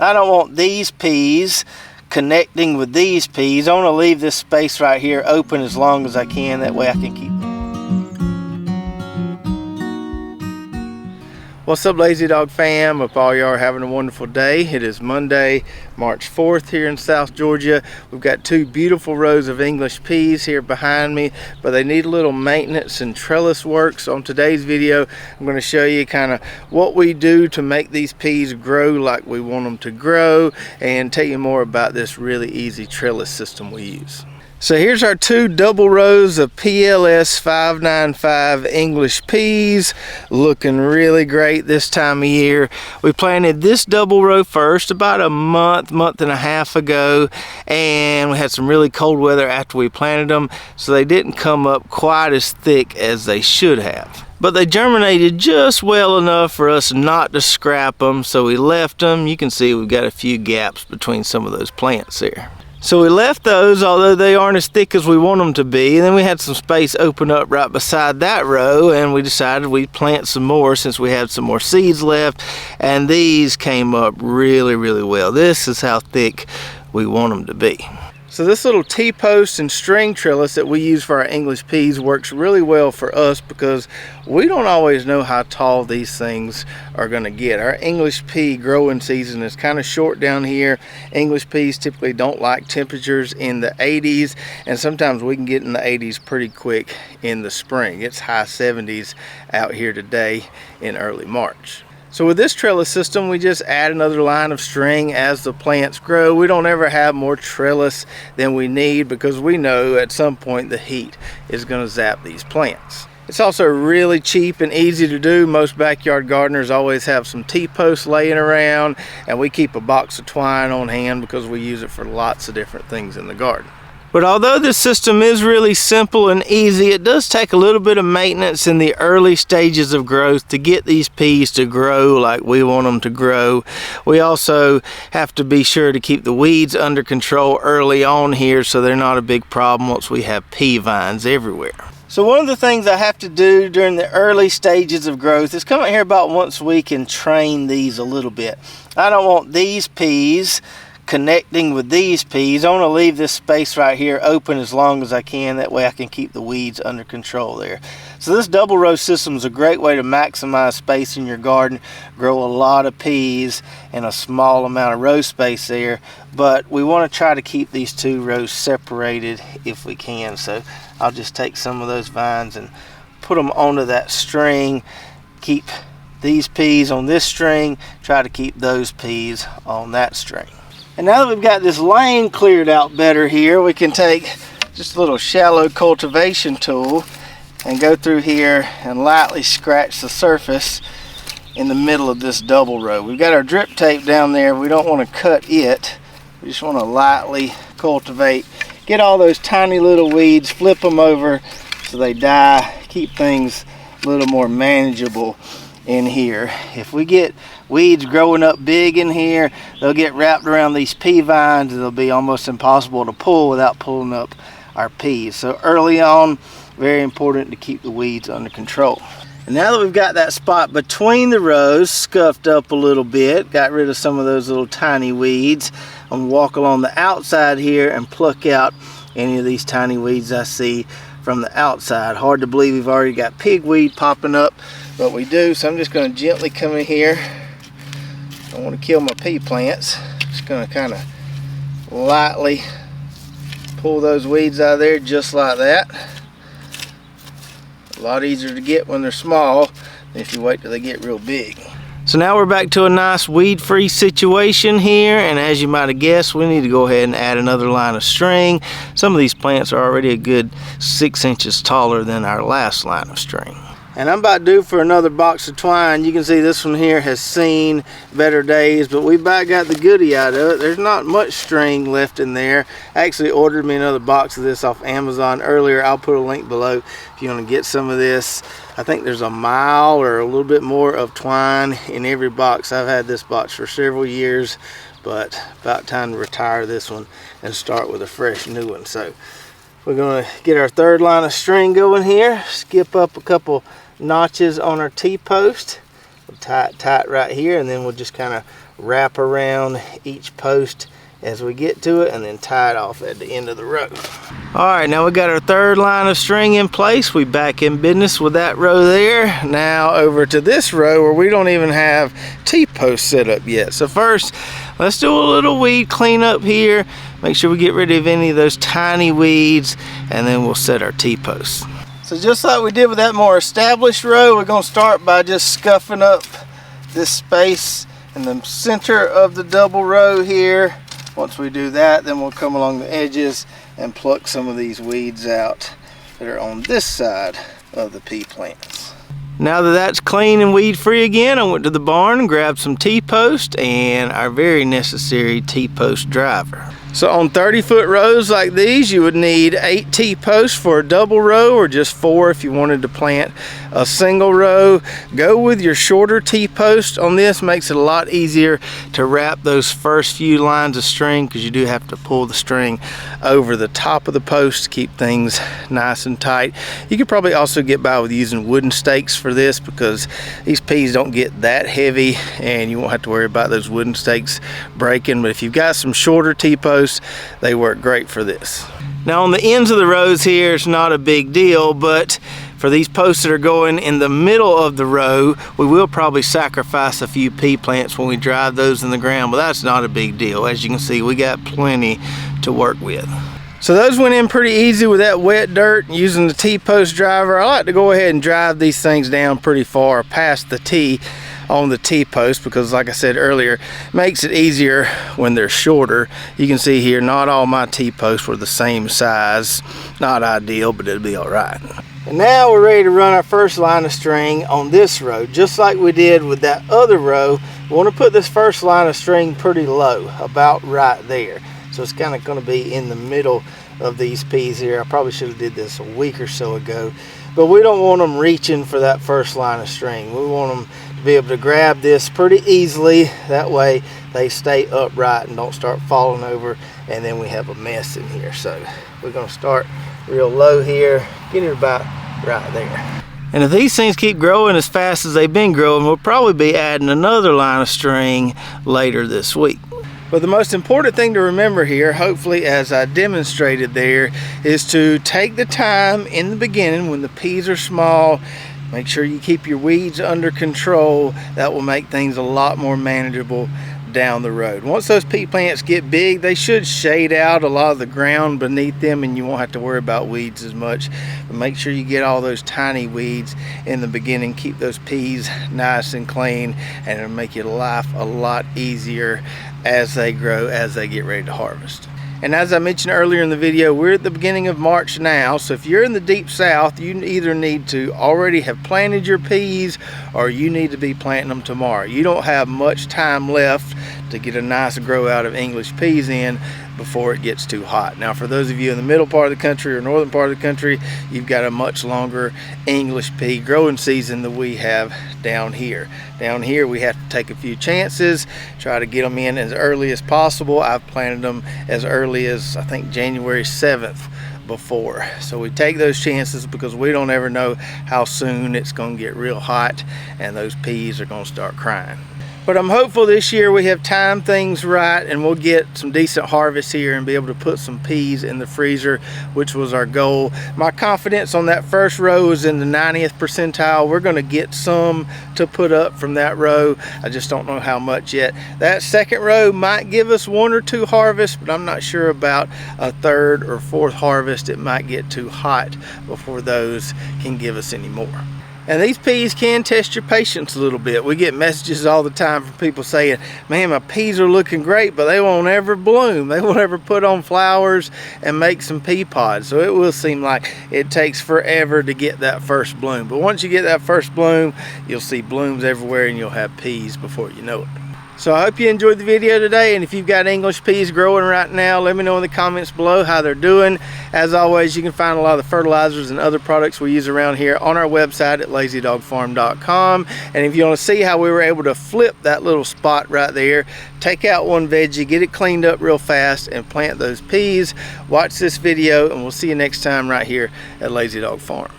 I don't want these peas connecting with these peas. I want to leave this space right here open as long as I can. That way I can keep them. What's up, Lazy Dog fam? Hope all y'all are having a wonderful day. It is Monday, March 4th here in South Georgia. We've got two beautiful rows of English peas here behind me, but they need a little maintenance and trellis work. So on today's video, I'm going to show you kind of what we do to make these peas grow like we want them to grow, and tell you more about this really easy trellis system we use. So here's our two double rows of PLS 595 English peas, looking really great this time of year. We planted this double row first about a month and a half ago, and we had some really cold weather after we planted them, so they didn't come up quite as thick as they should have. But they germinated just well enough for us not to scrap them, so we left them. You can see we've got a few gaps between some of those plants there. So we left those, although they aren't as thick as we want them to be. And then we had some space open up right beside that row, and we decided we'd plant some more since we had some more seeds left. And these came up really well. This is how thick we want them to be. So this little T-post and string trellis that we use for our English peas works really well for us because we don't always know how tall these things are going to get. Our English pea growing season is kind of short down here. English peas typically don't like temperatures in the 80s, and sometimes we can get in the 80s pretty quick in the spring. It's high 70s out here today in early March. So with this trellis system, we just add another line of string as the plants grow. We don't ever have more trellis than we need because we know at some point the heat is going to zap these plants. It's also really cheap and easy to do. Most backyard gardeners always have some T-posts laying around, and we keep a box of twine on hand because we use it for lots of different things in the garden. But although this system is really simple and easy, it does take a little bit of maintenance in the early stages of growth to get these peas to grow like we want them to grow. We also have to be sure to keep the weeds under control early on here so they're not a big problem once we have pea vines everywhere. So one of the things I have to do during the early stages of growth is come out here about once a week and train these a little bit. I don't want these peas connecting with these peas. I want to leave this space right here open as long as I can. That way I can keep the weeds under control there. So this double row system is a great way to maximize space in your garden, grow a lot of peas in a small amount of row space there. But we want to try to keep these two rows separated if we can. So I'll just take some of those vines and put them onto that string. Keep these peas on this string, try to keep those peas on that string. And now that we've got this lane cleared out better here, we can take just a little shallow cultivation tool and go through here and lightly scratch the surface in the middle of this double row. We've got our drip tape down there. We don't want to cut it. We just want to lightly cultivate. Get all those tiny little weeds, flip them over so they die. Keep things a little more manageable in here. If we get weeds growing up big in here, they'll get wrapped around these pea vines and they'll be almost impossible to pull without pulling up our peas. So early on, very important to keep the weeds under control. And now that we've got that spot between the rows scuffed up a little bit, got rid of some of those little tiny weeds, I'm gonna walk along the outside here and pluck out any of these tiny weeds I see from the outside. Hard to believe we've already got pigweed popping up, but we do. So I'm just going to gently come in here. Don't want to kill my pea plants. Just going to kind of lightly pull those weeds out of there just like that. A lot easier to get when they're small than if you wait till they get real big. So now we're back to a nice weed-free situation here, and as you might have guessed, we need to go ahead and add another line of string. Some of these plants are already a good 6 inches taller than our last line of string. And I'm about due for another box of twine. You can see this one here has seen better days, but we about got the goodie out of it. There's not much string left in there. I actually ordered me another box of this off Amazon earlier. I'll put a link below if you want to get some of this. I think there's a mile or a little bit more of twine in every box. I've had this box for several years, but about time to retire this one and start with a fresh new one. So we're going to get our third line of string going here. Skip up a couple notches on our T-post. We'll tie it tight right here, and then we'll just kind of wrap around each post as we get to it and then tie it off at the end of the row. All right, now we got our third line of string in place. We back in business with that row there. Now over to this row where we don't even have T-posts set up yet. So first, let's do a little weed cleanup here. Make sure we get rid of any of those tiny weeds, and then we'll set our T-posts. So just like we did with that more established row, we're gonna start by just scuffing up this space in the center of the double row here. Once we do that, then we'll come along the edges and pluck some of these weeds out that are on this side of the pea plants. Now that that's clean and weed free again, I went to the barn and grabbed some T-post and our very necessary TPost Driver. So on 30-foot rows like these, you would need 8 T-posts for a double row, or just 4 if you wanted to plant a single row. Go with your shorter T-post on this. Makes it a lot easier to wrap those first few lines of string, because you do have to pull the string over the top of the post to keep things nice and tight. You could probably also get by with using wooden stakes for this, because these peas don't get that heavy and you won't have to worry about those wooden stakes breaking. But if you've got some shorter T-posts, they work great for this. Now on the ends of the rows here, it's not a big deal, but for these posts that are going in the middle of the row, we will probably sacrifice a few pea plants when we drive those in the ground, but that's not a big deal. As you can see, we got plenty to work with. So those went in pretty easy with that wet dirt using the TPost Driver. I like to go ahead and drive these things down pretty far past the T on the T-post, because like I said earlier, it makes it easier when they're shorter. You can see here, not all my T-posts were the same size. Not ideal, but it'll be all right. And now we're ready to run our first line of string on this row. Just like we did with that other row, we want to put this first line of string pretty low, about right there. So it's kind of going to be in the middle of these peas here. I probably should have did this a week or so ago, but we don't want them reaching for that first line of string. We want them to be able to grab this pretty easily. That way they stay upright and don't start falling over, and then we have a mess in here. So we're going to start real low here, get it about right there. And if these things keep growing as fast as they've been growing, we'll probably be adding another line of string later this week. But the most important thing to remember here, hopefully as I demonstrated there, is to take the time in the beginning when the peas are small. Make sure you keep your weeds under control. That will make things a lot more manageable down the road. Once those pea plants get big, they should shade out a lot of the ground beneath them and you won't have to worry about weeds as much. But make sure you get all those tiny weeds in the beginning. Keep those peas nice and clean, and it'll make your life a lot easier as they grow, as they get ready to harvest. And as I mentioned earlier in the video, we're at the beginning of March now, so if you're in the deep south, you either need to already have planted your peas or you need to be planting them tomorrow. You don't have much time left to get a nice grow out of English peas in before it gets too hot. Now for those of you in the middle part of the country or northern part of the country, you've got a much longer English pea growing season than we have down here. Down here we have to take a few chances, try to get them in as early as possible. I've planted them as early as I think January 7th before. So we take those chances because we don't ever know how soon it's going to get real hot and those peas are going to start crying. But I'm hopeful this year we have timed things right and we'll get some decent harvest here and be able to put some peas in the freezer, which was our goal. My confidence on that first row is in the 90th percentile. We're going to get some to put up from that row. I just don't know how much yet. That second row might give us 1 or 2 harvests, but I'm not sure about a 3rd or 4th harvest. It might get too hot before those can give us any more. And these peas can test your patience a little bit. We get messages all the time from people saying, man, my peas are looking great, but they won't ever bloom. They won't ever put on flowers and make some pea pods. So it will seem like it takes forever to get that first bloom. But once you get that first bloom, you'll see blooms everywhere and you'll have peas before you know it. So I hope you enjoyed the video today, and if you've got English peas growing right now, let me know in the comments below how they're doing. As always, you can find a lot of the fertilizers and other products we use around here on our website at lazydogfarm.com. And if you want to see how we were able to flip that little spot right there, take out one veggie, get it cleaned up real fast, and plant those peas, watch this video, and we'll see you next time right here at Lazy Dog Farm.